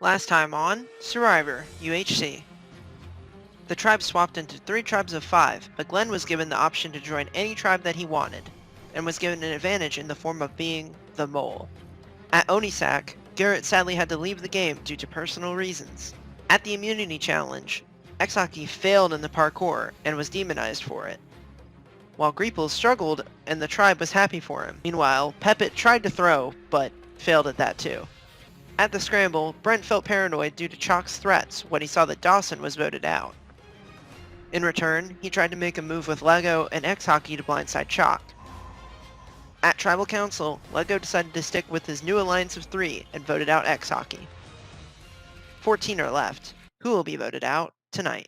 Last time on Survivor, UHC. The tribe swapped into 3 tribes of 5, but Glenn was given the option to join any tribe that he wanted, and was given an advantage in the form of being the mole. At Onisak, Garrett sadly had to leave the game due to personal reasons. At the immunity challenge, Exaki failed in the parkour and was demonized for it, while Greeple struggled and the tribe was happy for him. Meanwhile, Pepit tried to throw, but failed at that too. At the scramble, Brent felt paranoid due to Chalk's threats when he saw that Dawson was voted out. In return, he tried to make a move with Lego and X-Hockey to blindside Chalk. At Tribal Council, Lego decided to stick with his new alliance of 3 and voted out X-Hockey. 14 are left. Who will be voted out tonight?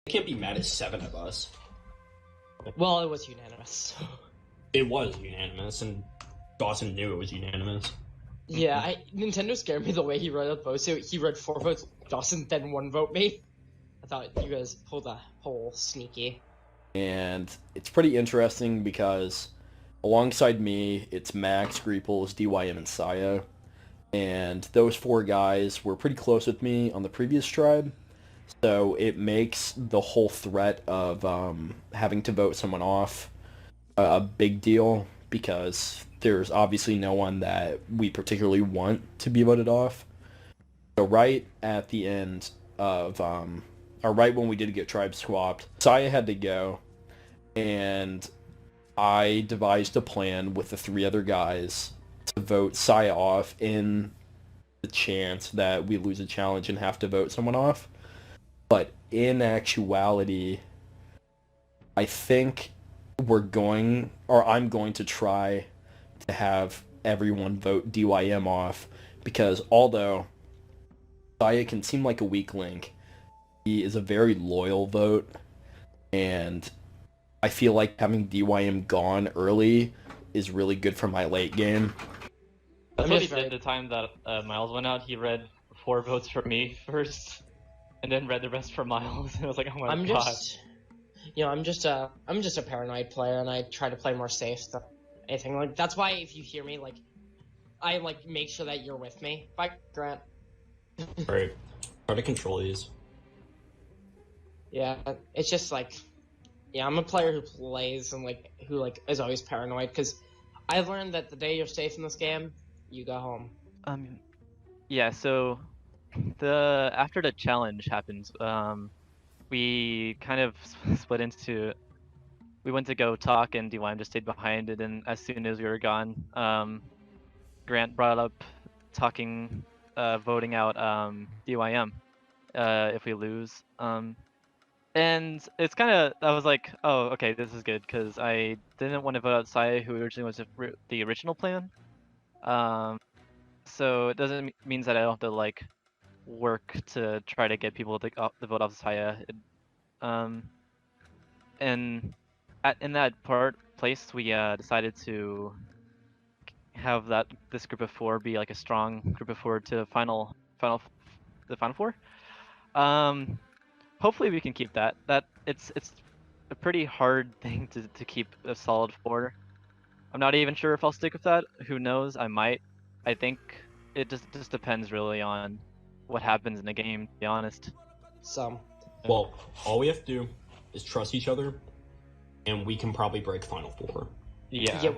I can't be mad at 7 of us. Well, it was unanimous. It was unanimous, and Dawson knew it was unanimous. Yeah, Nintendo scared me the way he read up votes. He read 4 votes Dawson, then 1 vote me. I thought you guys pulled a whole sneaky. And it's pretty interesting because alongside me, it's Max, Greeples, DYM, and Saya. And those 4 guys were pretty close with me on the previous tribe. So it makes the whole threat of having to vote someone off a big deal because there's obviously no one that we particularly want to be voted off. So right at the end of, or right when we did get tribe swapped, Saya had to go, and I devised a plan with the 3 other guys to vote Saya off in the chance that we lose a challenge and have to vote someone off. But in actuality, I think I'm going to try to have everyone vote DYM off, because although Saya can seem like a weak link, he is a very loyal vote, and I feel like having DYM gone early is really good for my late game. That's what he did the time that Miles went out. He read 4 votes for me first, and then read the rest for Miles. And I was like, oh my god. I'm just a paranoid player, and I try to play more safe than anything. Like, that's why if you hear me, like, I make sure that you're with me. Bye, Grant. Alright, try to control these. Yeah, it's just yeah, I'm a player who plays and who is always paranoid, because I've learned that the day you're safe in this game, you go home. Yeah. So after the challenge happens, we kind of split into. We went to go talk, and DYM just stayed behind. And then as soon as we were gone, Grant brought up voting out DYM if we lose. And it's kind of, I was like, oh, okay, this is good, because I didn't want to vote out Saya, who originally was the original plan. So it doesn't means that I don't have to work to try to get people to vote off Saya. And in that place, we decided to have this group of 4 be a strong group of 4 to the final 4. Hopefully we can keep that. It's a pretty hard thing to keep a solid 4. I'm not even sure if I'll stick with that. Who knows? I might. I think it just depends really on what happens in the game, to be honest. So, Well, all we have to do is trust each other, and we can probably break Final Four. yeah,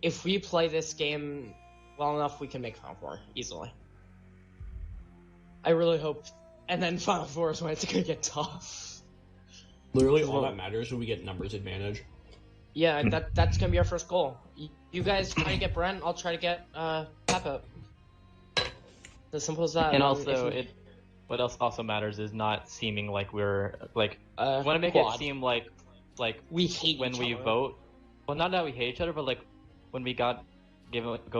if we play this game well enough, we can make Final Four easily. I really hope. And then Final Four is when it's gonna get tough. Literally, all that matters is we get numbers advantage. Yeah, that's gonna be our first goal. You guys try to get Brent, I'll try to get Peppa. As simple as that. And also, what else also matters is not seeming like we're like. Want to make quad. it seem like We hate when each we other. vote. Well, not that we hate each other, but like when we go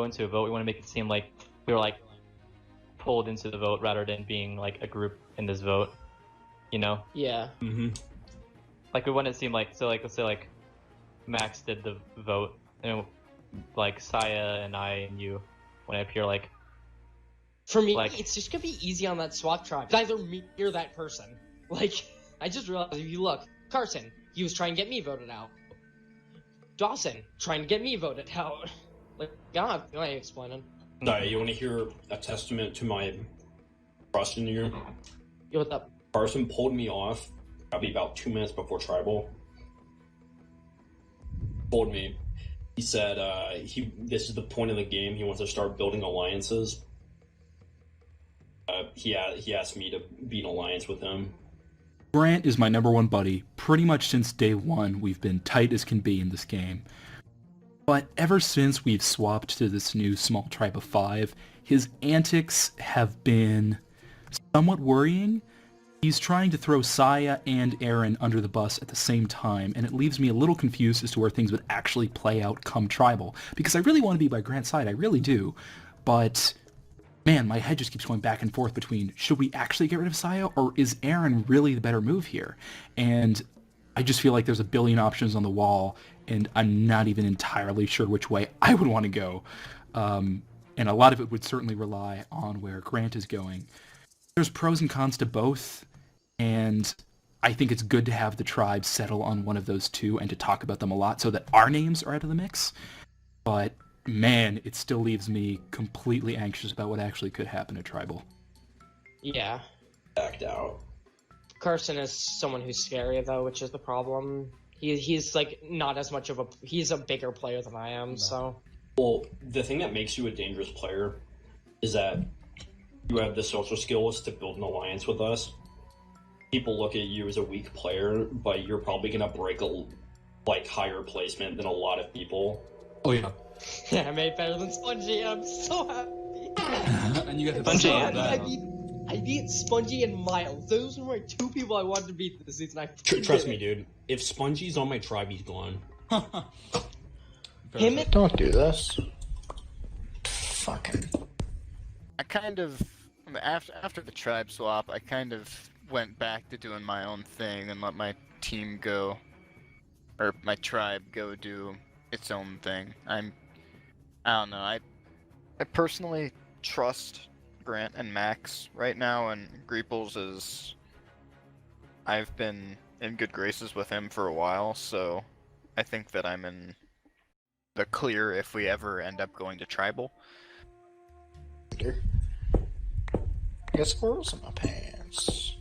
into a vote, we want to make it seem like we were like pulled into the vote rather than being like a group in this vote. You know, Yeah. Mm-hmm. like we want it to seem like let's say like Max did the vote, and like Saya and I and you when I appear like. For me, Like- it's just gonna be easy on that SWAT tribe. It's either me or that person. Like, I just realized if you look, Carson, he was trying to get me voted out. Dawson, trying to get me voted out. Like, God, I ain't explaining. You want to hear a testament to my trust in you? Yo, what's up? Carson pulled me off probably about 2 minutes before Tribal. Told me. He said this is the point of the game. He wants to start building alliances. He asked me to be in alliance with him. Grant is my number one buddy. Pretty much since day one, we've been tight as can be in this game. But ever since we've swapped to this new small tribe of 5, his antics have been somewhat worrying. He's trying to throw Saya and Aaron under the bus at the same time, and it leaves me a little confused as to where things would actually play out come Tribal. Because I really want to be by Grant's side, I really do. But man, my head just keeps going back and forth between, should we actually get rid of Saya, or is Aaron really the better move here? And I just feel like there's a billion options on the wall, and I'm not even entirely sure which way I would want to go. And a lot of it would certainly rely on where Grant is going. There's pros and cons to both, and I think it's good to have the tribe settle on one of those two and to talk about them a lot so that our names are out of the mix. But man, it still leaves me completely anxious about what actually could happen at Tribal. Yeah. Backed out. Carson is someone who's scary, though, which is the problem. He's like, not as much of a... He's a bigger player than I am, so... Well, the thing that makes you a dangerous player is that you have the social skills to build an alliance with us. People look at you as a weak player, but you're probably gonna break a higher placement than a lot of people. Oh yeah. Yeah, I made better than Spongy, I'm so happy. And you got Spongy So and, happy. I beat Spongy and Miles. Those were my 2 people I wanted to beat this season. Trust me, dude. If Spongy's on my tribe, he's gone. Him and... Don't do this. Fucking. I kind of, after the tribe swap, I kind of went back to doing my own thing and let my team go, or my tribe go do its own thing. I don't know. I personally trust Grant and Max right now, and Greeples is. I've been in good graces with him for a while, so I think that I'm in the clear if we ever end up going to tribal. I got squirrels in my pants.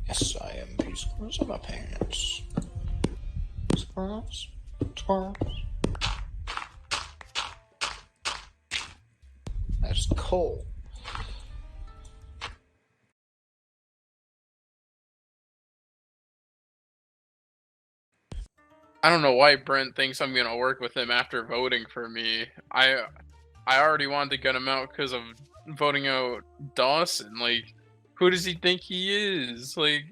Yes, I am. These squirrels in my pants. Squirrels. Squirrels. That's cool. I don't know why Brent thinks I'm gonna work with him after voting for me. I already wanted to get him out because of voting out Dawson. Like, who does he think he is? Like,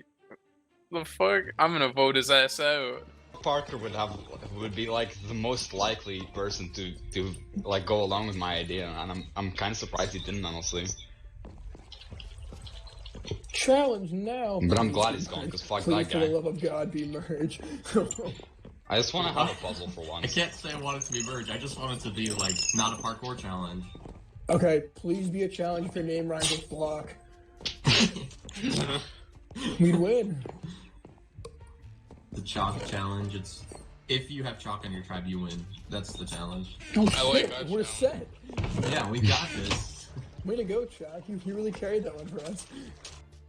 the fuck? I'm gonna vote his ass out. Parker would be like the most likely person to like go along with my idea, and I'm kind of surprised he didn't, honestly. Challenge now. But I'm glad he's gone, because fuck Please, that for the guy. love of God, be merged. I just want to have a puzzle for I once. can't say I want it to be merged. I just want it to be like not a parkour challenge. Okay, please be a challenge if your name rhymes with block. We'd win. The chalk challenge. It's if you have chalk on your tribe, you win. That's the challenge. Oh I like shit, that we're challenge. set. Yeah, we got this. Way to go, Chuck. You really carried that one for us.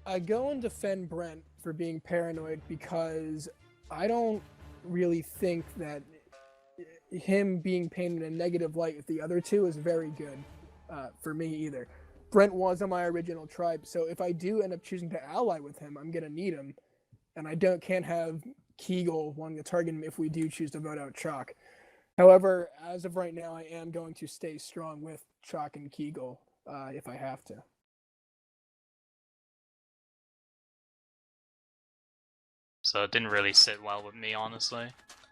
I go and defend Brent for being paranoid because I don't really think that him being painted in a negative light with the other two is very good for me either. Brent was on my original tribe, so if I do end up choosing to ally with him, I'm gonna need him, and I can't have Kegel wanting to target him if we do choose to vote out Chalk. However, as of right now, I am going to stay strong with Chalk and Kegel if I have to. So it didn't really sit well with me, honestly.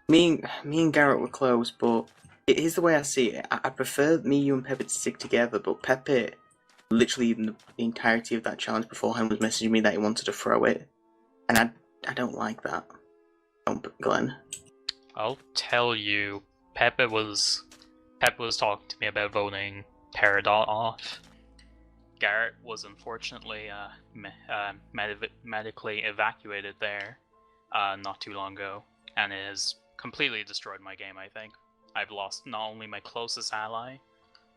Me and Garrett were close, but here's the way I see it. I prefer me, you, and Pepe to stick together, but Pepe, literally the entirety of that challenge beforehand, was messaging me that he wanted to throw it, and I don't like that. Don't, Glenn. I'll tell you, Pepe was talking to me about voting Peridot off. Garrett was unfortunately medically evacuated there not too long ago, and it has completely destroyed my game, I think. I've lost not only my closest ally,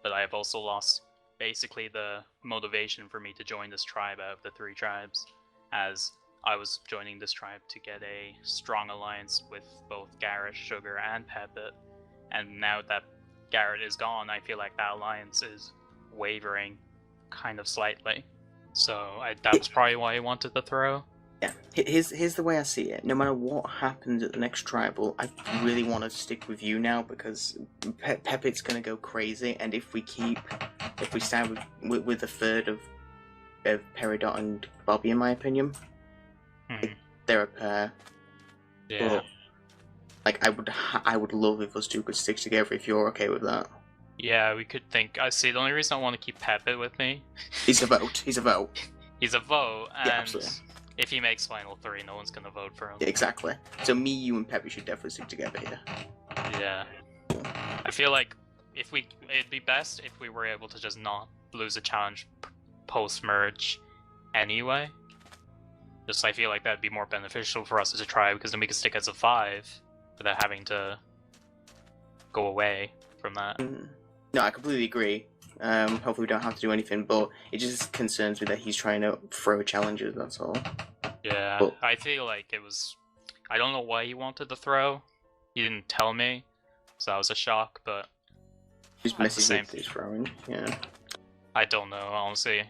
but I have also lost basically the motivation for me to join this tribe out of the 3 tribes, as I was joining this tribe to get a strong alliance with both Garrett, Sugar, and Pepe, and now that Garrett is gone, I feel like that alliance is wavering kind of slightly. So that was probably why I wanted to throw. Yeah, here's the way I see it. No matter what happens at the next tribal, I really want to stick with you now because Pepe's gonna go crazy, and if we stand with the third of Peridot and Bobby, in my opinion, they're a pair. Yeah. But, I would love if us two could stick together. If you're okay with that. Yeah, we could think. I see. The only reason I want to keep Pepe with me. He's a vote. He's a vote. He's a vote, and Yeah, absolutely. if he makes final 3, no one's gonna vote for him. Yeah, exactly. So me, you, and Pepe should definitely stick together here. Yeah. I feel like it'd be best if we were able to just not lose a challenge post-merge anyway. Just I feel like that'd be more beneficial for us as a tribe, because then we could stick as a 5 without having to go away from that. No, I completely agree. Hopefully we don't have to do anything, but it just concerns me that he's trying to throw challenges, that's all. Yeah, But I feel like it was... I don't know why he wanted to throw. He didn't tell me, so that was a shock, but... he's messing with his throwing, yeah. I don't know, honestly.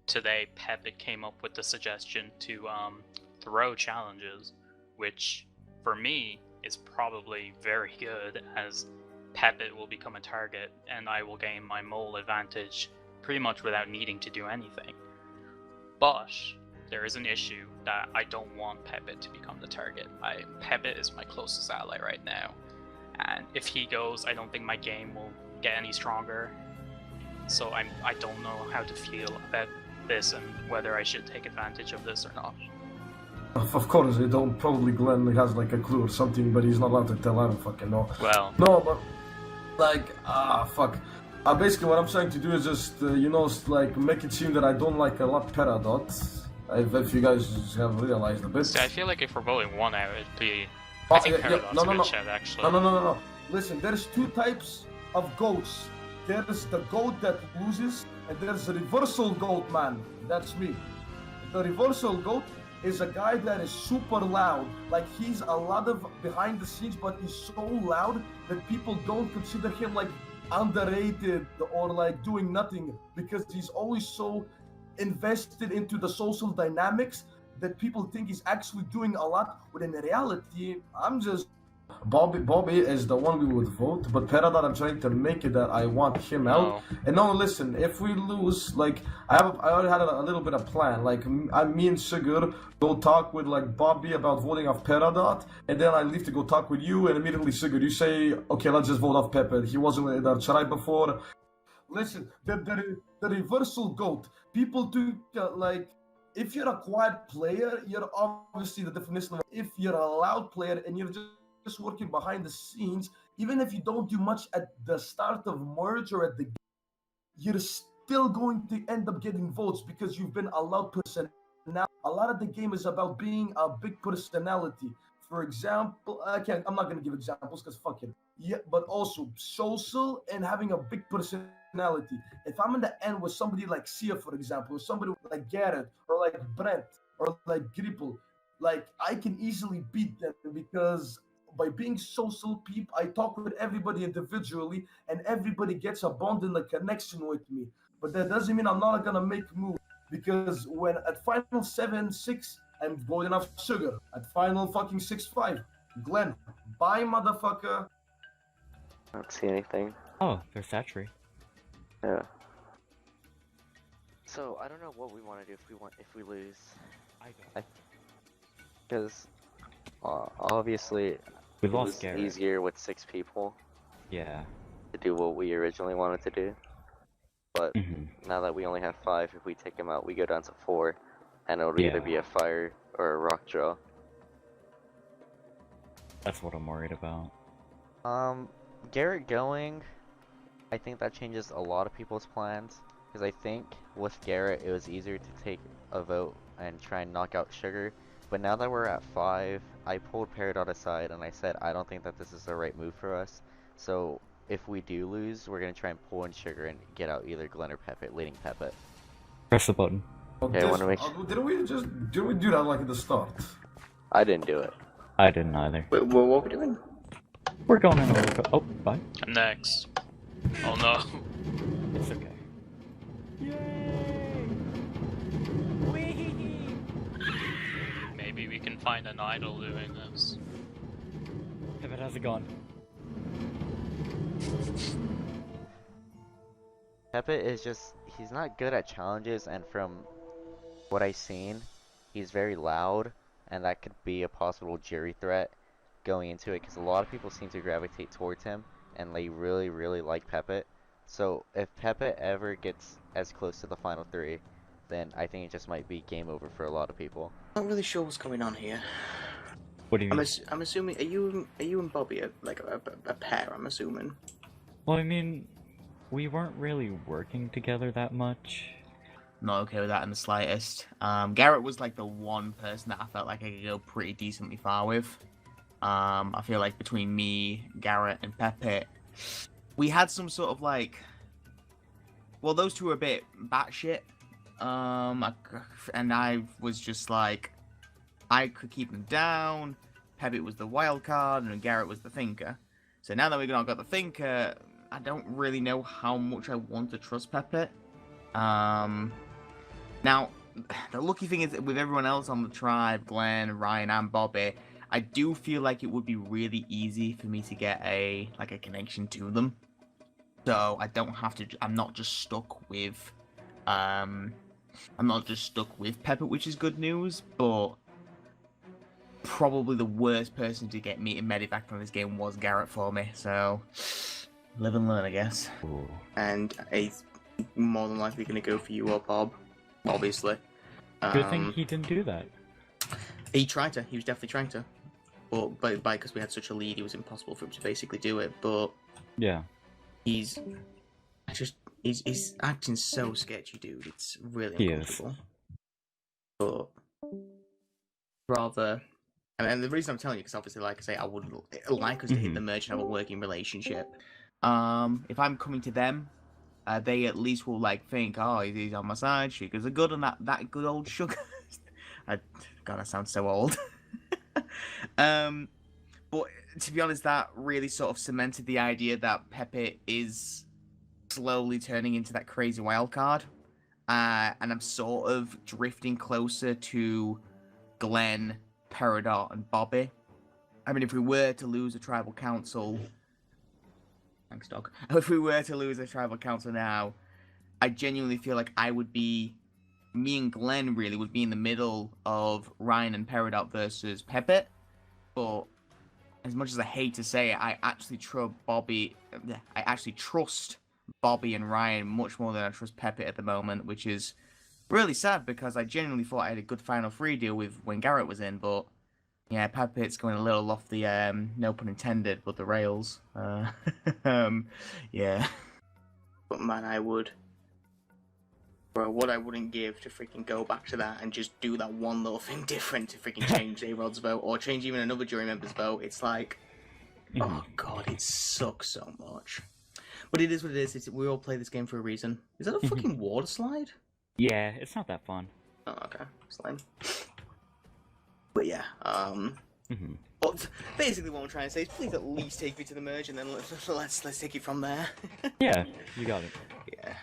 Today, Pepe came up with the suggestion to throw challenges, which, for me, is probably very good, as Pepe will become a target, and I will gain my mole advantage pretty much without needing to do anything. But there is an issue that I don't want Pepe to become the target. Pepe is my closest ally right now, and if he goes, I don't think my game will get any stronger. So I don't know how to feel about this and whether I should take advantage of this or not. Of course, I don't. Probably Glenn has like a clue or something, but he's not allowed to tell. I don't fucking know. Well. No, but like, fuck. Basically, what I'm trying to do is just, like make it seem that I don't like a lot Peridot. If you guys have realized a bit. See, I feel like if we're voting one out, it'd be. I think Peridot's a good chat, actually. No. Listen, there's 2 types of goats. There's the goat that loses, and there's the reversal goat, man. That's me. The reversal goat is a guy that is super loud. Like, he's a lot of behind the scenes, but he's so loud that people don't consider him like underrated or like doing nothing, because he's always so invested into the social dynamics that people think he's actually doing a lot, when in reality, I'm just... Bobby is the one we would vote, but Peridot, I'm trying to make it that I want him out. And no, listen, if we lose, like, I already had a little bit of plan. Like, me and Sigurd go talk with, like, Bobby about voting off Peridot, and then I leave to go talk with you, and immediately, Sigurd, you say, okay, let's just vote off Pepe. He wasn't in our tribe before. Listen, the reversal goat. People do, like, if you're a quiet player, you're obviously the definition of... If you're a loud player and you're just working behind the scenes, even if you don't do much at the start of merge or at the, you're still going to end up getting votes because you've been allowed personality. A lot of the game is about being a big personality. For example, I'm not gonna give examples because fuck it. Yeah, but also social and having a big personality. If I'm in the end with somebody like Sia, for example, or somebody like Garrett, or like Brent, or like Gripple, like I can easily beat them because by being social people, I talk with everybody individually, and everybody gets a bond and a connection with me. But that doesn't mean I'm not gonna make moves because when at final 7-6, I'm going off sugar. At final fucking 6-5, Glenn, bye motherfucker. I don't see anything. Oh, there's Satchery. Yeah. So I don't know what we want to do if we lose. Because obviously We it lost was Garrett. easier with 6 people. Yeah. To do what we originally wanted to do. But now that we only have 5, if we take him out, we go down to 4, and it'll either be a fire or a rock draw. That's what I'm worried about. Garrett going, I think that changes a lot of people's plans. Because I think with Garrett, it was easier to take a vote and try and knock out Sugar. But now that we're at 5, I pulled Peridot aside and I said I don't think that this is the right move for us. So if we do lose, we're going to try and pull in Sugar and get out either Glenn or Peppet, leading Peppet. Press the button. Okay, I want to make Didn't we do that like at the start? I didn't do it. I didn't either. Wait, what are we doing? We're going in over. Oh, bye. I'm next. Oh no. It's okay. Maybe we can find an idol doing this. Pivot, how's it going? Peppet is just, he's not good at challenges, and from what I've seen, he's very loud, and that could be a possible jury threat going into it, because a lot of people seem to gravitate towards him, and they really, really like Peppet. So if Peppet ever gets as close to the final 3, then I think it just might be game over for a lot of people. I'm not really sure what's going on here. What do you mean? I'm assuming, are you and Bobby a pair, I'm assuming? Well, I mean, we weren't really working together that much. Not okay with that in the slightest. Garrett was like the one person that I felt like I could go pretty decently far with. I feel like between me, Garrett, and Pepe, we had some sort of like, well, those two were a bit batshit. And I was just like, I could keep them down. Pepe was the wild card, and Garrett was the thinker. So now that we've not got the thinker, I don't really know how much I want to trust Pepe. Now, the lucky thing is that with everyone else on the tribe, Glenn, Ryan, and Bobby, I do feel like it would be really easy for me to get a connection to them. So I don't have to. I'm not just stuck with. I'm not just stuck with Peppet, which is good news. But probably the worst person to get me in Medivac from this game was Garrett for me. So live and learn, I guess. Ooh. And he's more than likely going to go for you or Bob, obviously. Good thing he didn't do that. He tried to. He was definitely trying to. But because we had such a lead, it was impossible for him to basically do it. But yeah, he's acting so sketchy, dude. It's really he uncomfortable. is. But rather, and the reason I'm telling you, because obviously, like I say, I would like us to hit the merge and have a working relationship. If I'm coming to them, they at least will like think, oh, he's on my side. Sugar's a good and that good old Sugar. God, I sound so old. But to be honest, that really sort of cemented the idea that Pepe is slowly turning into that crazy wild card. And I'm sort of drifting closer to Glenn, Peridot, and Bobby. I mean, if we were to lose a tribal council... Thanks, dog. If we were to lose a tribal council now, I genuinely feel like I would be... Me and Glenn really would be in the middle of Ryan and Peridot versus Pepe. But as much as I hate to say it, I actually trust Bobby and Ryan much more than I trust Pepe at the moment, which is really sad because I genuinely thought I had a good Final 3 deal with when Garrett was in, but yeah, Pepe's going a little off the, no pun intended, but the rails. Yeah. But man, I would Bro, what I wouldn't give to freaking go back to that and just do that one little thing different to freaking change A-Rod's vote, or change even another jury member's vote. It's like, oh god, it sucks so much. But it is what it is. We all play this game for a reason. Is that a fucking water slide? Yeah, it's not that fun. Oh, okay. Slime. But yeah, well, basically what I'm trying to say is please at least take me to the merge and then let's take it from there. Yeah, you got it. Yeah.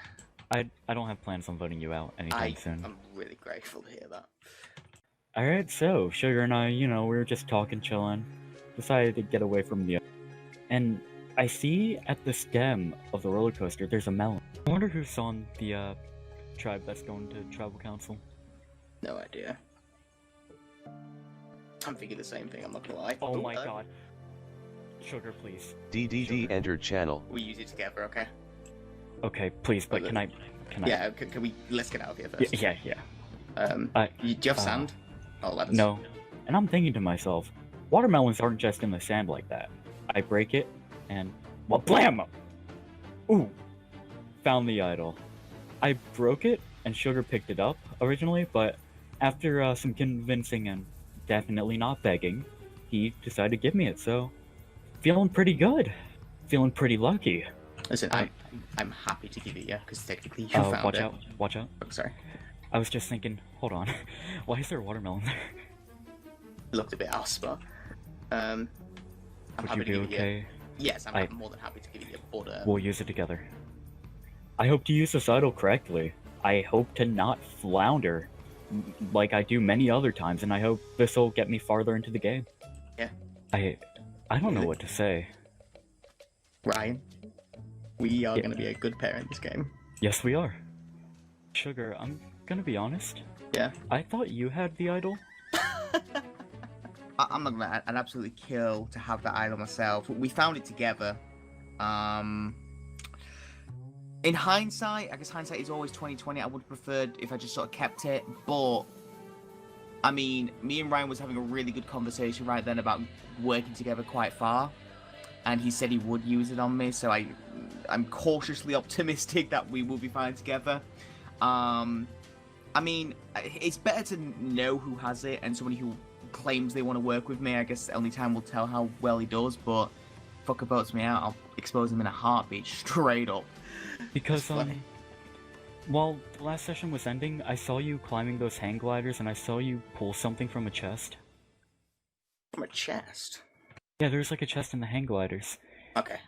I don't have plans on voting you out anytime soon. I'm really grateful to hear that. Alright, so, Sugar and I, we were just talking, chilling. Decided to get away from the... And I see at the stem of the roller coaster, there's a melon. I wonder who's on the, tribe that's going to tribal council. No idea. I'm thinking the same thing, I'm not gonna lie. Oh my god. Sugar, please. DDD entered channel. We use it together, okay? Okay, please, but can I... Yeah, can we... Let's get out of here first. Yeah. Do you have sand? Oh, ladders. No. And I'm thinking to myself, watermelons aren't just in the sand like that. I break it, and... Well, blam! Ooh! Found the idol. I broke it, and Sugar picked it up, originally, but after some convincing and definitely not begging, he decided to give me it, so... Feeling pretty good. Feeling pretty lucky. Listen, I'm happy to give it you, because technically you found watch it. out, watch out. I'm sorry. I was just thinking, hold on, why is there a watermelon there? It looked a bit asper. I'm Would happy you be to give okay? you. Yes, I'm more than happy to give it you, but We'll use it together. I hope to use this idol correctly. I hope to not flounder, like I do many other times, and I hope this will get me farther into the game. Yeah. I don't know what to say. Ryan, we are going to be a good pair in this game. Yes, we are. Sugar, I'm gonna be honest. Yeah? I thought you had the idol. I'm not gonna. I'd absolutely kill to have that idol myself. We found it together. In hindsight, I guess hindsight is always 20/20. I would have preferred if I just sort of kept it, but I mean, me and Ryan was having a really good conversation right then about working together quite far, and he said he would use it on me. So I'm cautiously optimistic that we will be fine together. I mean, it's better to know who has it and somebody who claims they want to work with me. I guess only time will tell how well he does, but fucker votes me out, I'll expose him in a heartbeat, straight up. Because, while the last session was ending, I saw you climbing those hang gliders and I saw you pull something from a chest. From a chest? Yeah, there's like a chest in the hang gliders. Okay,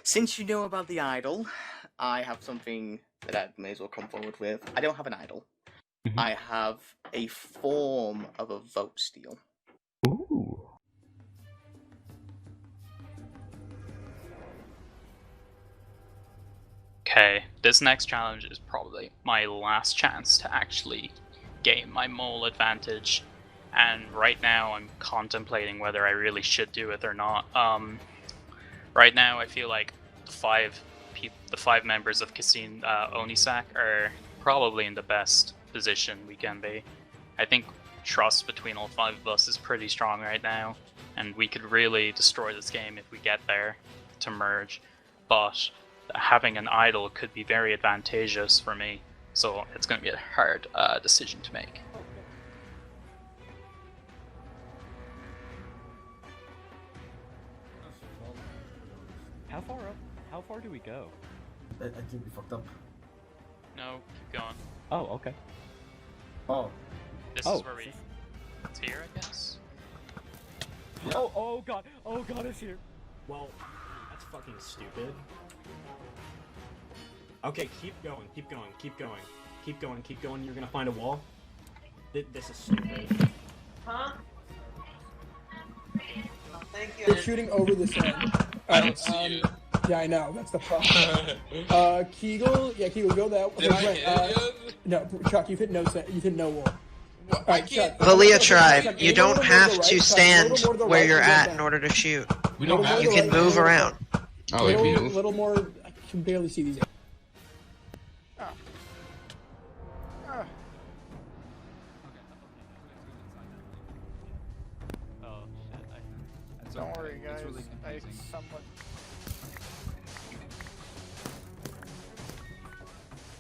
since you know about the idol, I have something that I may as well come forward with. I don't have an idol. I have a form of a vote steal. Ooh. Okay, this next challenge is probably my last chance to actually gain my mole advantage, and right now I'm contemplating whether I really should do it or not. Right now I feel like the five members of Cassine Onisak are probably in the best position we can be. I think trust between all five of us is pretty strong right now, and we could really destroy this game if we get there to merge, but having an idol could be very advantageous for me, so it's going to be a hard decision to make. How far do we go? I think we fucked up. No, keep going. Oh, okay. Oh. This is where it's here, I guess? Oh god, it's here. Well, that's fucking stupid. Okay, keep going, keep going, keep going. Keep going, keep going, you're gonna find a wall. This is stupid. Huh? Thank you. They're shooting over the sand. I don't see it. Yeah, I know. That's the problem. Kegel, go that way. Did I hit it? No, Chuck, you've hit no sand. You've hit no wall. Alright, Chuck. Valia tribe, you don't have to stand Go to where you're right, at go in down. order to shoot. We don't have You can move around. Oh, if we little, move. little more. I can barely see these. Oh shit, Don't worry, guys. I somewhat.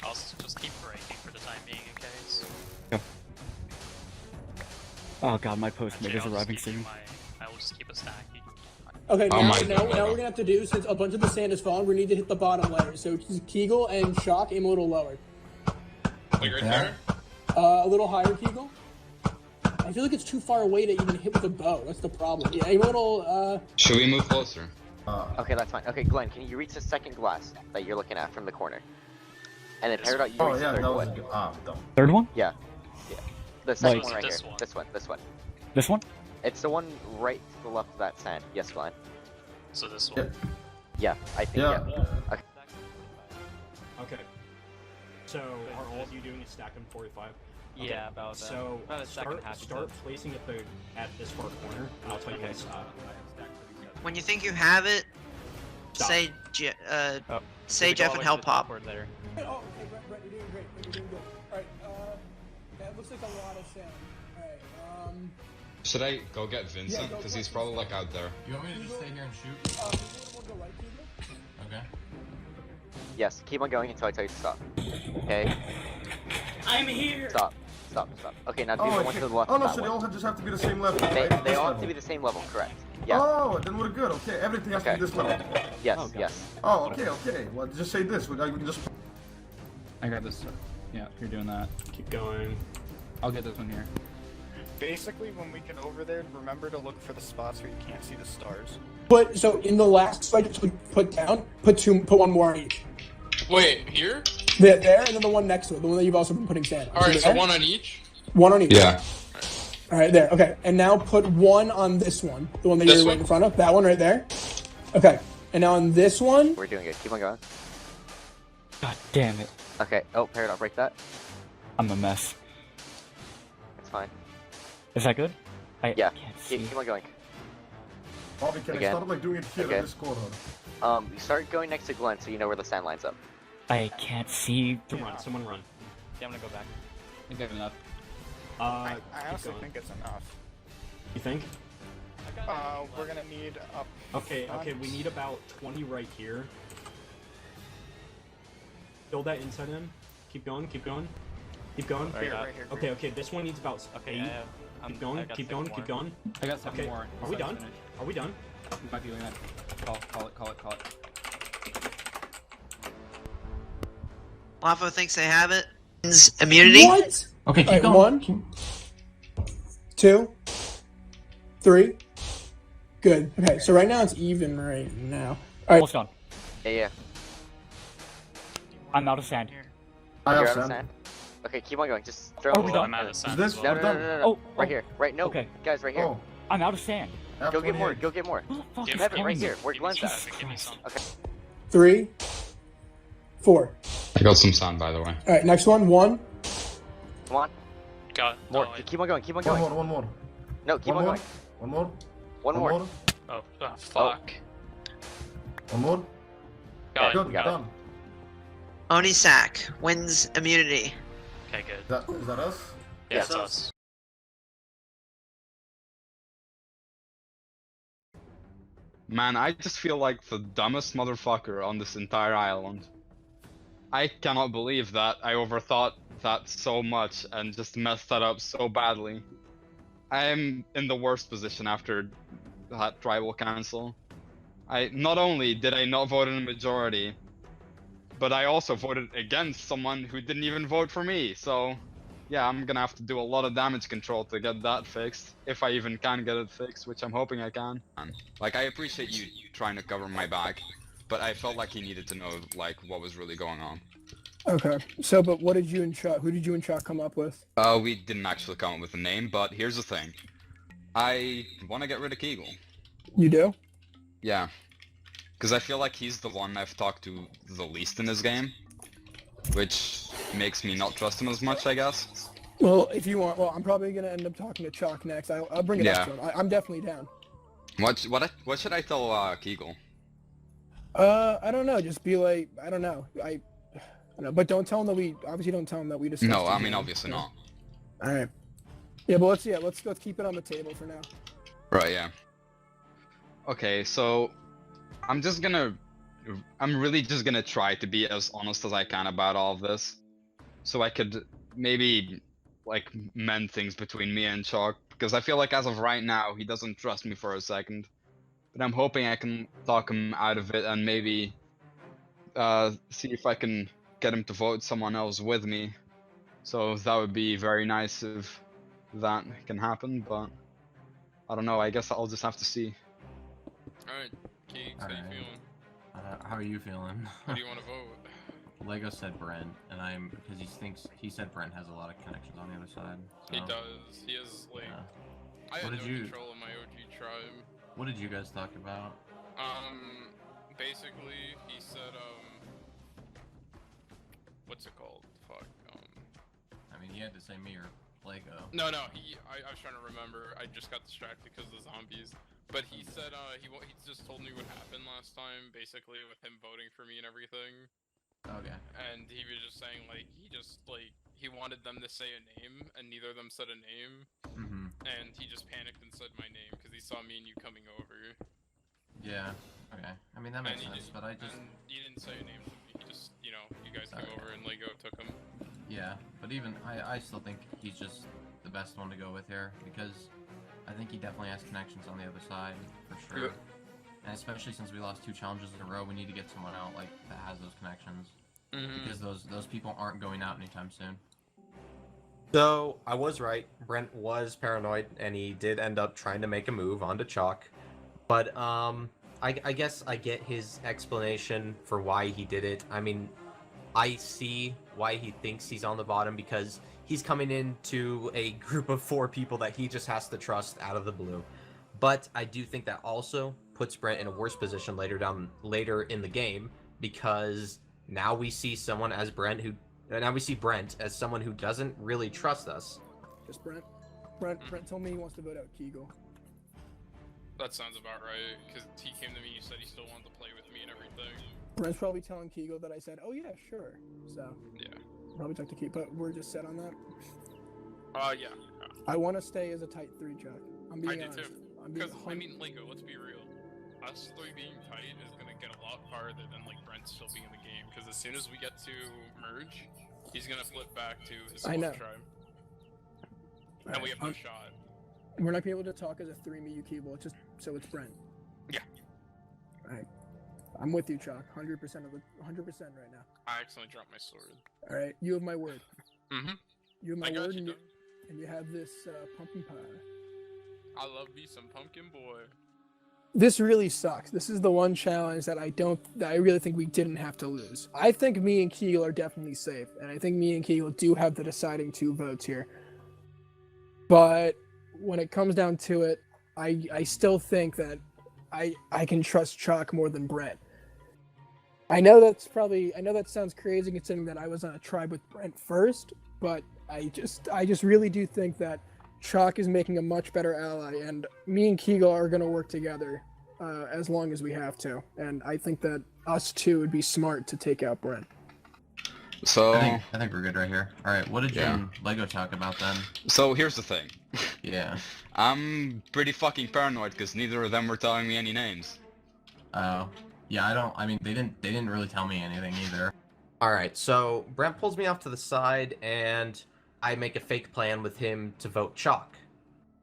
I'll keep breaking for the time being in case. Oh god, my postmate Actually, is I'll just arriving give you soon. I will just keep a stack. Okay, Oh now, my now, God. now we're gonna have to do, since a bunch of the sand is falling, we need to hit the bottom layer. So Kegel and Shock aim a little lower. Like right there? A little higher, Kegel. I feel like it's too far away to even hit with a bow. That's the problem. Yeah, aim a little, Should we move closer? Okay, that's fine. Okay, Glenn, can you reach the second glass that you're looking at from the corner? And then Peridot, you reach the third one. Third one? Yeah. Yeah. The second Like- one right This here. one. This one. This one. This one? It's the one right to the left of that sand. Yes, Glenn. So this one. Yeah, I think, yeah. Okay. Okay. So, are all of you doing a stack on 45? Okay. Yeah, about that. So, About a second half of start that. placing at this far corner, and I'll tell you when to stop. When you think you have it, Stop. say say Jeff and help pop. Oh, okay, Brett, you're doing great. You're doing good. Alright, that looks like a lot of sand. Alright, Should I go get Vincent? go Because get he's probably like out there. You want me to just stay here and shoot? we'll go right, Kegel. Okay. Yes, keep on going until I tell you to stop. Okay? I'm here! Stop. Stop, stop. Okay, now do Oh, the one okay. to the left Oh of no, that so they one. all just have to be the same level, They, right? they This all have level. to be the same level, correct. Yeah. Oh, then we're good. Okay, everything has to be this level. Yes, Oh, God. yes. Oh, okay, okay. Well, just say this. We can just. I got this. Yeah, you're doing that. Keep going. I'll get this one here. Basically, when we get over there, remember to look for the spots where you can't see the stars. But, so in the last spike we put down, put one more on each. Wait, here? There, and then the one next to it, the one that you've also been putting sand on. Alright, so there? one on each? One on each. Yeah. Alright, there, okay. And now put one on this one, the one that This you're one? right in front of, that one right there. Okay, and now on this one, We're doing it. Keep on going. God damn it. Okay. Oh, Peridot, break that. I'm a mess. It's fine. Is that good? I Yeah. can't see. Keep on going. Bobby, can Again. I start like doing it here Okay. in this corner? You start going next to Glenn so you know where the sand lines up. I can't see. Someone run. Yeah, I'm gonna go back. I think I have enough. I Keep honestly going. think it's enough. You think? We're gonna need up. Okay, front. okay, we need about 20 right here. Fill that inside in. Keep going, keep going. Keep going. Right, right here. Okay, okay, this one needs about Okay, 8. I'm Keep going, I got keep 6 going, more. keep going. I got 7 Okay, more. are we done? Finish. Are we done? We might be doing that. Call it. Lafo thinks they have it. Immunity. what? Okay, keep Alright, going. 1, 2, 3. Good. Okay, so right now it's even right now. Alright, Almost done. Yeah. I'm out of sand. I You're have out of sand. sand. Okay, keep on going. Just throw Oh, it. we Oh, done? I'm out of sand this- as No, well. no, no, no, no. Oh, right oh. here. Right, no. Okay. Guys, right here. Oh, I'm out of sand. Go get more. F28. Go get more. Who the fuck Give is Have it killing right me? here. Where Give me Glenn's some, at. give me some. Okay. 3, 4. I got some sand, by the way. Alright, next one. 1. Come on. Got More. Oh, wait. Keep on going. Keep on One going. more, one more. No, keep One on more. going. One more. One more. Oh, fuck. One more. Got it. Good, we got it. done. Oni Sack wins immunity. Okay, good. Is that us? Yeah, Yes. it's us. Man, I just feel like the dumbest motherfucker on this entire island. I cannot believe that I overthought that so much and just messed that up so badly. I am in the worst position after that tribal council. Not only did I not vote in a majority, but I also voted against someone who didn't even vote for me, so yeah, I'm gonna have to do a lot of damage control to get that fixed, if I even can get it fixed, which I'm hoping I can. Like, I appreciate you trying to cover my back, but I felt like he needed to know, like, what was really going on. Okay. So, but what did you and Chuck? Who did you and Chuck come up with? We didn't actually come up with a name, but here's the thing. I want to get rid of Kegel. You do? Yeah. Because I feel like he's the one I've talked to the least in this game. Which makes me not trust him as much, I guess. Well, if you want, I'm probably gonna end up talking to Chuck next. I'll bring it up Yeah. to him. I'm definitely down. What should I tell Kegel? I don't know. Just be like, I don't know. I don't know. But don't tell him that we obviously don't tell him that we discussed. No, it I mean here. obviously Yeah. not. All right. Yeah, but let's keep it on the table for now. Right, yeah. Okay, so I'm really just gonna try to be as honest as I can about all of this. so I could maybe like mend things between me and Chalk, because I feel like as of right now he doesn't trust me for a second. But I'm hoping I can talk him out of it and maybe see if I can get him to vote someone else with me. So that would be very nice if that can happen, but I don't know, I guess I'll just have to see. Alright, Keeks, how you Alright. feeling? How are you feeling? Who do you want to vote? Lego said Brent, and because he said Brent has a lot of connections on the other side. So, He does. He has, like... yeah. I had What no did you- control of my OG tribe. What did you guys talk about? Basically, he said, what's it called? Fuck, I mean, he had to say me or Lego. No, I was trying to remember. I just got distracted because of the zombies. But he said, he just told me what happened last time, basically, with him voting for me and everything. Okay. And he was just saying, like, he wanted them to say a name, and neither of them said a name. Mm-hmm. And he just panicked and said my name, because he saw me and you coming over. Yeah. Okay. I mean, that makes And sense, but I just... And he didn't say a name to me, he just, you guys came over and Lego took him. Yeah, but even, I still think he's just the best one to go with here, because I think he definitely has connections on the other side, for sure. Yeah. And especially since we lost 2 challenges in a row, we need to get someone out, like, that has those connections. Mm-hmm. Because those people aren't going out anytime soon. So, I was right. Brent was paranoid, and he did end up trying to make a move onto Chalk. But, I guess I get his explanation for why he did it. I mean, I see why he thinks he's on the bottom, because he's coming into a group of 4 people that he just has to trust out of the blue. But I do think that also puts Brent in a worse position later in the game, because now we see someone as Brent now we see Brent as someone who doesn't really trust us. Just Brent. Brent told me he wants to vote out Kegel. That sounds about right, because he came to me, he said he still wanted to play with me and everything. Brent's probably telling Kegel that I said, oh yeah, sure. So, yeah. Probably talk to Kegel, but we're just set on that. Yeah. I want to stay as a tight 3, Chuck. I'm being I honest. do too. I'm being Because, I mean, Lego, let's be real. Us 3 being tight is going to get a lot farther than, like, Brent still being in the game. Because as soon as we get to merge, he's going to flip back to his I know. tribe. All And we right, have no shot. We're not gonna be able to talk as a 3 me, you Kegel. It's just so it's Brent. Yeah. All right. I'm with you, Chuck. 100% right now. I accidentally dropped my sword. All right. You have my word. Mm-hmm. You have I my got word, you, and you have this pumpkin pie. I love me some pumpkin boy. This really sucks. This is the one challenge that I really think we didn't have to lose. I think me and Kegel are definitely safe, and I think me and Kegel do have the deciding 2 votes here. But when it comes down to it, I still think that I can trust Chalk more than Brent. I know that sounds crazy considering that I was on a tribe with Brent first, but I just really do think that Chalk is making a much better ally, and me and Kegel are going to work together as long as we have to. And I think that us 2 would be smart to take out Brent. So I think we're good right here. Alright, what did you and Lego talk about then? So here's the thing. Yeah. I'm pretty fucking paranoid because neither of them were telling me any names. Oh. Yeah, I mean, they didn't really tell me anything either. Alright, so Brent pulls me off to the side, and I make a fake plan with him to vote Chalk.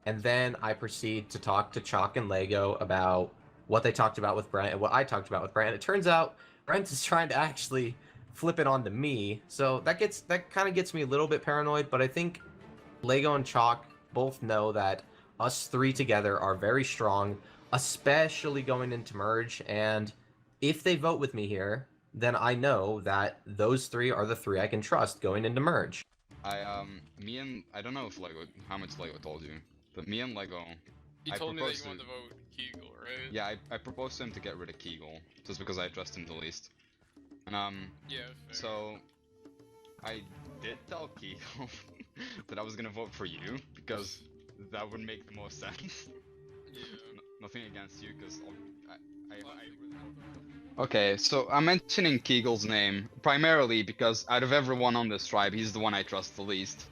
And then I proceed to talk to Chalk and Lego about what they talked about with Brent and what I talked about with Brent. And it turns out Brent is trying to actually flip it onto me. So that kind of gets me a little bit paranoid, but I think Lego and Chalk both know that us 3 together are very strong, especially going into merge, and if they vote with me here, then I know that those 3 are the 3 I can trust going into merge. I don't know if how much Lego told you, but me and Lego. He told me that you wanted to vote Kegel, right? Yeah, I proposed to him to get rid of Kegel, just because I trust him the least. And yeah, so I did tell Kegel that I was gonna vote for you, because that would make the most sense. Yeah. Nothing against you, because Okay, so I'm mentioning Kegel's name primarily because out of everyone on this tribe, he's the one I trust the least.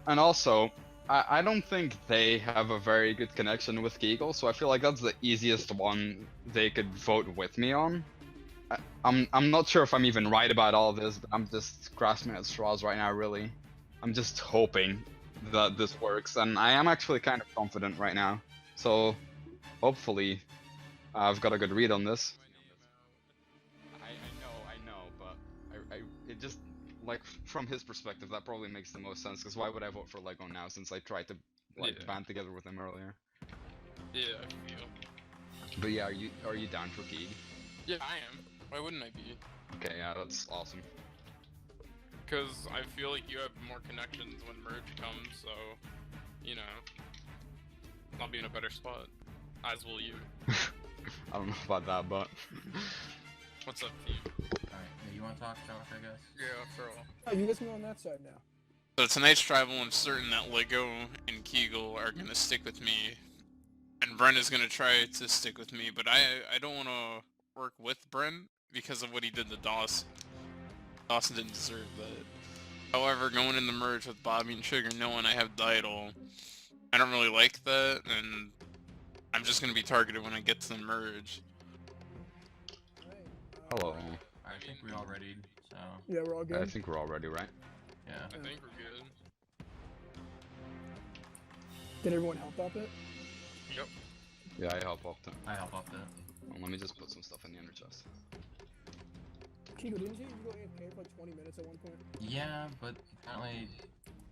And also, I don't think they have a very good connection with Kegel, so I feel like that's the easiest one they could vote with me on. I'm not sure if I'm even right about all this, but I'm just grasping at straws right now, really. I'm just hoping that this works, and I am actually kind of confident right now. So, hopefully, I've got a good read on this. I know, but it just, like, from his perspective, that probably makes the most sense, because why would I vote for Lego now, since I tried to, like, band together with him earlier? Yeah, I feel. But yeah, are you down for Keeg? Yeah, I am. Why wouldn't I be? Okay, yeah, that's awesome. Because I feel like you have more connections when merge comes, so, you know, I'll be in a better spot. As will you. I don't know about that, but... What's up, team? Alright, yeah, you wanna talk, Josh, I guess? Yeah, for all. Oh, you guys can go on that side now. So tonight's tribal, I'm certain that Lego and Kegel are gonna stick with me, and Bren is gonna try to stick with me, but I don't want to work with Bren because of what he did to Dawson. Dawson didn't deserve that. However, going in the merge with Bobby and Sugar, knowing I have Dido, I don't really like that, and I'm just gonna be targeted when I get to the merge. Hello. I think we all ready, so... Yeah, we're all good. I think we're all ready, right? Yeah. I think we're good. Did everyone help out it? Yep. Yeah, I help off that. I help off that. Well, let me just put some stuff in the inner chest. Kigo, didn't you go AFK for like 20 minutes at one point? Yeah, but apparently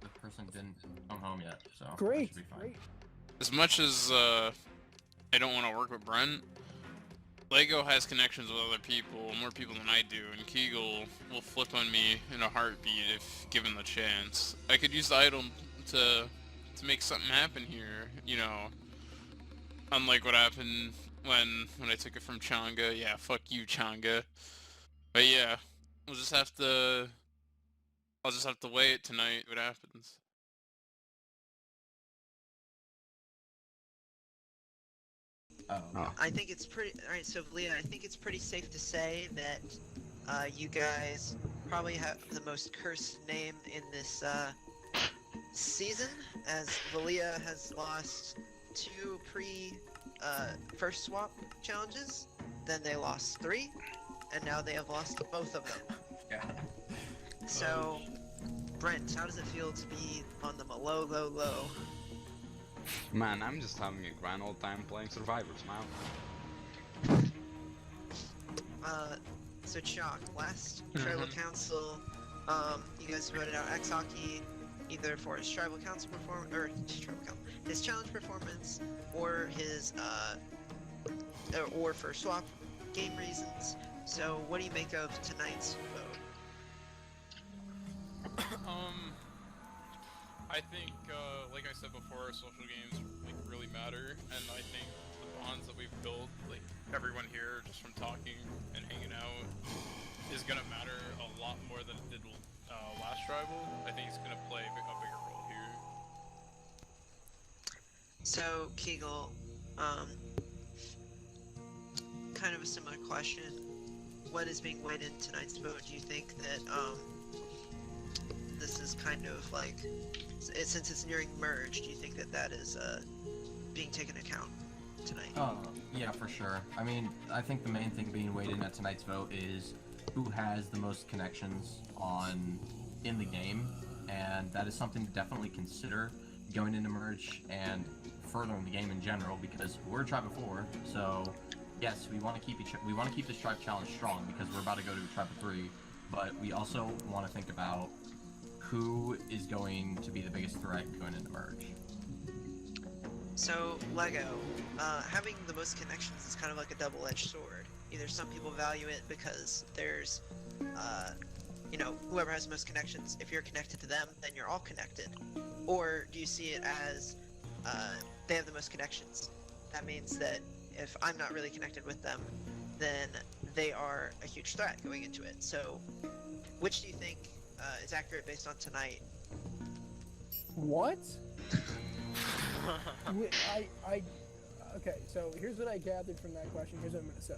the person didn't come home yet, so Great, that should be fine. great. As much as I don't want to work with Brent, Lego has connections with other people, more people than I do, and Kegel will flip on me in a heartbeat if given the chance. I could use the item to make something happen here, you know. Unlike what happened when I took it from Changa. Yeah, fuck you, Changa. But yeah, I'll just have to wait tonight what happens. Oh. I think it's pretty. Alright, so Leah, I think it's pretty safe to say that you guys probably have the most cursed name in this season, as Valia has lost 2 first swap challenges, then they lost 3, and now they have lost both of them. Yeah. So, Brent, how does it feel to be on the low, low, low? Man, I'm just having a grand old time playing Survivors now. So Chalk, last tribal council, you guys voted out X-Hockey either for his tribal council his challenge performance, or his or for swap game reasons. So what do you make of tonight's vote? I think, like I said before, social games like really matter, and I think the bonds that we've built, like everyone here, just from talking and hanging out, is gonna matter a lot more than it did last tribal. I think it's gonna play a bigger role here. So Kegel, kind of a similar question. What is being weighed in tonight's vote? Do you think that this is kind of like, since it's nearing merge, do you think that that is being taken into account tonight? Yeah, for sure. I mean, I think the main thing being weighed in at tonight's vote is who has the most connections in the game, and that is something to definitely consider going into merge and furthering the game in general, because we're tribe of 4, so yes, we want to keep this tribe challenge strong because we're about to go to tribe of 3, but we also want to think about who is going to be the biggest threat going into merge. So, Lego, having the most connections is kind of like a double-edged sword. Either some people value it because there's, you know, whoever has the most connections, if you're connected to them, then you're all connected. Or do you see it as, they have the most connections? That means that if I'm not really connected with them, then they are a huge threat going into it. So, which do you think is accurate based on tonight? What? Okay, so here's what I gathered from that question. Here's what I'm gonna say.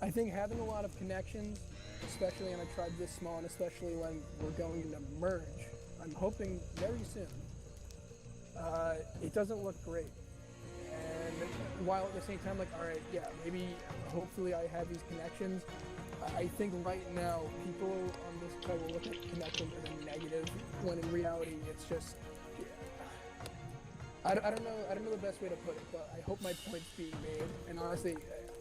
I think having a lot of connections, especially on a tribe this small, and especially when we're going to merge, I'm hoping very soon, it doesn't look great. And while at the same time, like, alright, yeah, maybe, hopefully I have these connections, I think right now people on this play will look at connections as a negative, when in reality it's just. I don't know the best way to put it, but I hope my point's being made. And honestly,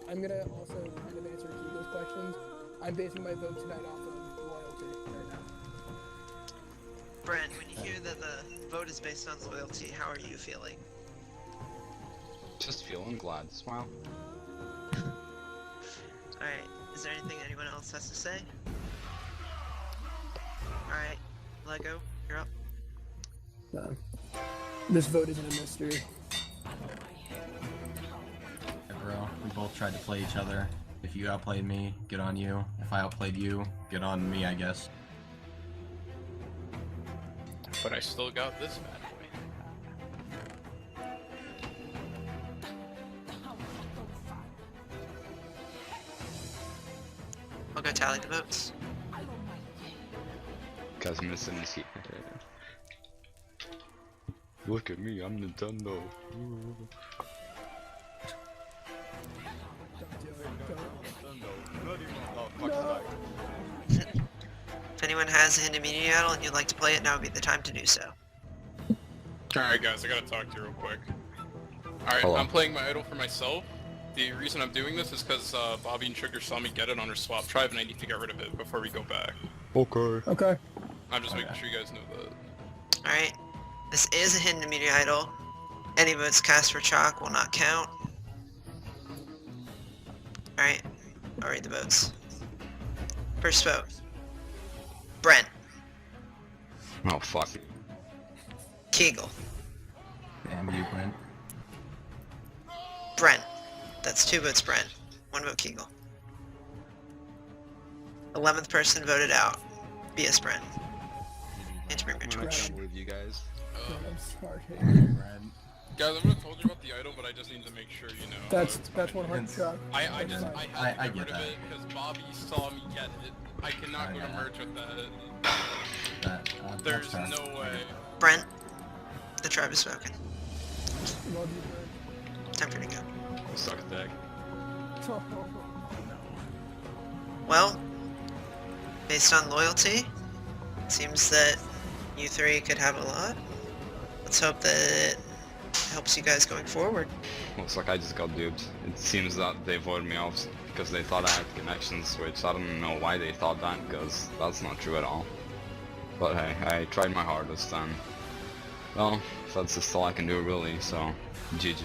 I'm gonna also kind of answer Hugo's questions. I'm basing my vote tonight off of loyalty right now. Brent, when you hear that the vote is based on loyalty, how are you feeling? Just feeling glad. Smile. Alright, is there anything anyone else has to say? Alright, Lego, you're up. This vote isn't a mystery. Hey bro, we both tried to play each other. If you outplayed me, good on you. If I outplayed you, good on me, I guess. But I still got this bad boy. I'll go tally the votes. Cause I'm missing this heat. Look at me, I'm Nintendo. If anyone has a hidden immunity idol and you'd like to play it, now would be the time to do so. Alright guys, I gotta talk to you real quick. Alright, Hello. I'm playing my idol for myself. The reason I'm doing this is because Bobby and Sugar saw me get it on her swap tribe and I need to get rid of it before we go back. Okay. Okay. I'm just making sure you guys know that. Alright, this is a hidden immunity idol. Any votes cast for chalk will not count. Alright, I'll read the votes. First vote. Brent. Oh fuck. Kegel. Damn you, Brent. Brent. That's 2 votes Brent. 1 vote Kegel. 11th person voted out. BS Brent. I'm with you guys. I'm sorry. Brent. Guys, I would have told you about the idol, but I just need to make sure you know. That's 100 Chuck. I had to I get get rid of that. it because Bobby saw me get it. I cannot go to merge with that. That's There's fair. no way. Brent. The tribe has spoken. Love you, Brent. Time for you to go. Suck a dick. Well, based on loyalty, it seems that you 3 could have a lot. Let's hope that it helps you guys going forward. Looks like I just got duped. It seems that they voted me off because they thought I had connections, which I don't know why they thought that, because that's not true at all. But hey, I tried my hardest and, well, that's just all I can do really, so GG.